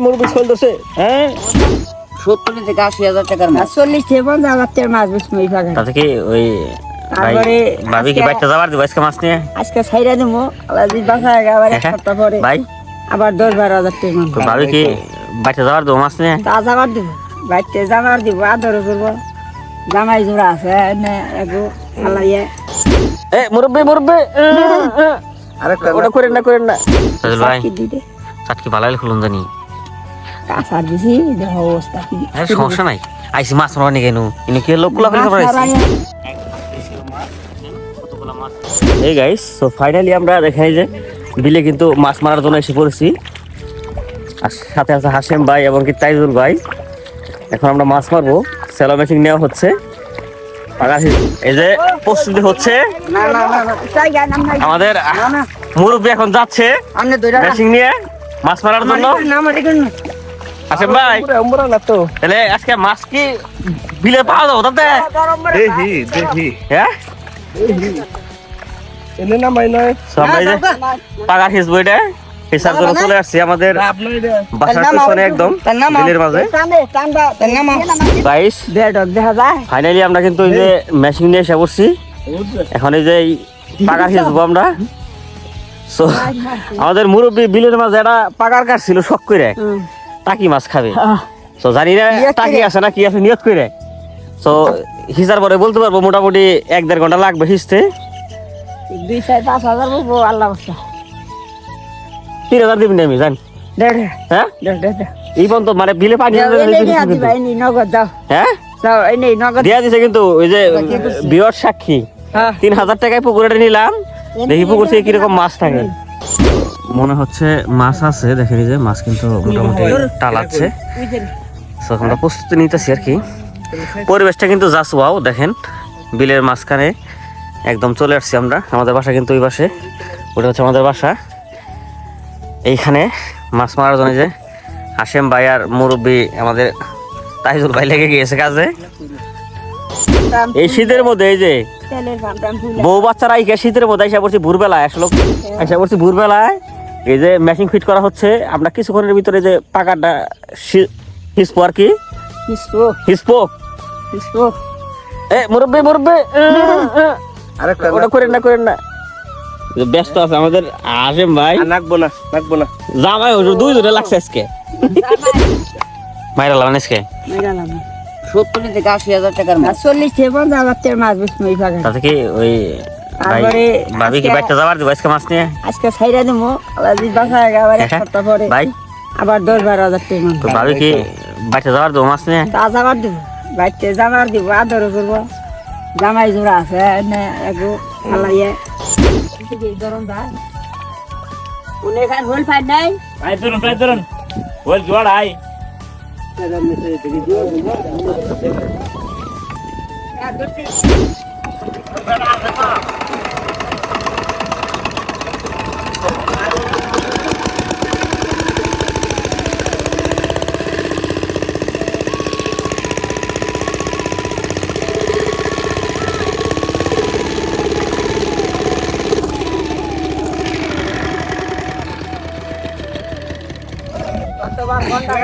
মুরব্বি ছল ধরছে। হ্যাঁ 70 থেকে 80,000 টাকার মাছ। 40 থেকে 50,000 টাকার মাছ বেশ মই পাগা। তাতে কি ওই তারপরে ভাবি কি বাইকটা যাবার দিব আজকে মাছ নিয়ে? আজকে ছাইরা দেবো আলাদি বাসা আবার এক সপ্তাহ পরে ভাই আবার 10-12,000 টাকা মাছ। তো ভাবি কি বাইকটা যাবার দিব মাছ নিয়ে? তা যাবার দিব বাইতে যাবার দিব আদর করবো জামাই জোড়া আছে না এগো আলাইয়ে মুরব্বি আরেকটা ওটা করেন না রাজুল ভাই কি দিতে চাটকি ভালো খুলুন জানি। কাঁচার দিছি দেহ অবস্থা কি সমস্যা নাই আইসি মাছ মারনি কেন ইনি কি লোক কুলা করে এই গাইস সো ফাইনালি আমরা দেখাই যে বিলে কিন্তু মাছ মারার জন্য এসে পড়েছি আর সাথে আছে হাশেম ভাই এবং কি তাইজুল ভাই। এখন আমরা মাছ মারবো সেলো মেশিন নেওয়া হচ্ছে এই যে প্রস্তুতি হচ্ছে না না না চাই গায় নাম নাই আমাদের মুরব্বি এখন যাচ্ছে আমনে দইরা মেশিন নিয়ে মাছ মারার জন্য। নাম দেখুন হাশেম ভাই না তো তাহলে আজকে মাছ কি বিলে পাওয়া যাবো তাতে? দেখি হ্যাঁ এনে না মাই নয় সো আমরা এই যে পাকা হিসবো এটা হিসাব করে চলে আসছি আমাদের বাসার পিছনে একদম বিলের মাঝে। গাইস দেখা যায় ফাইনালি আমরা কিন্তু এই যে মেশিন নিয়ে এসে পড়ছি এখন এই যে পাকা হিসবো আমরা। সো আমাদের মুরব্বি বিলের মাঝে একটা পাকার কাঠ ছিল শখ করে টাকি মাছ খাবে। তো জানি না টাকি আছে না কি আছে নিয়ত করে। তো হিসার পরে বলতে পারবো মোটামুটি 1-1.5 ঘন্টা লাগবে হিসতে। 2-5,000 বলবো আল্লাহ বাসা 3,000 দিবেন আমি জানি। দেড় হ্যাঁ দেড় এই পর্যন্ত মানে বিলে পানি নগদ দাও হ্যাঁ দাও এই নেই নগদ দিয়া দিছে কিন্তু ওই যে বিয়র সাক্ষী 3,000 টাকায় পুকুরে নিলাম দেখি পুকুর থেকে কিরকম মাছ থাকে। মনে হচ্ছে মাছ আছে দেখেন যে মাছ কিন্তু মোটামুটি টালাচ্ছে। তো আমরা প্রস্তুতি নিতেছি আর কি। পরিবেশটা কিন্তু জাস্ট ওয়াও দেখেন বিলের মাঝখানে একদম চলে আসছি আমরা। আমাদের বাসা কিন্তু ওই পাশে ওটা হচ্ছে আমাদের বাসা। এইখানে মাছ মারার জন্য যে হাশেম ভাই আর মুরব্বি আমাদের তাইজুল ভাই লেগে গিয়েছে কাজে। এই শীতের মধ্যে এই যে বউ বাচ্চারা এই শীতের মধ্যে এসে পড়ছি ভোরবেলায় আসলে এসে পড়ছি ভোরবেলায় এই যে মেশিন ফিট করা হচ্ছে। আমরা কিছুক্ষণের ভিতরে যে পাকাটা হিসপো আর কি হিসপো মুরব্বি আরেকটা ওটা করেন না ব্যস্ত আছে আমাদের হাশেম ভাই। নাকবো না জামাই হুজুর 2 জনে লাগছে আজকে মাইরা লাগান আজকে 70 থেকে 80,000 টাকার মাছ। 40 থেকে 50,000 টাকার মাছ বেশ মই পাগা। তাতে কি ওই তারপরে ভাবি কি বাইকটা যাবার দিব আজকে মাছ নিয়ে? আজকে ছাইরা দেবো আলাদি বাসা আবার এক সপ্তাহ পরে ভাই আবার 10-12,000 টাকা মাছ। তো ভাবি কি বাইকটা যাবার দিব মাছ নিয়ে? তা যাবার দিব বাইতে যাবার দিব আদর করবো জামাই জোড়া আছে না এগো আলাইয়ে গরম ভাই উনি খান হোল ফাইন নাই প্রায় ধরুন ওই জোড় আই কতবার ঘন্টা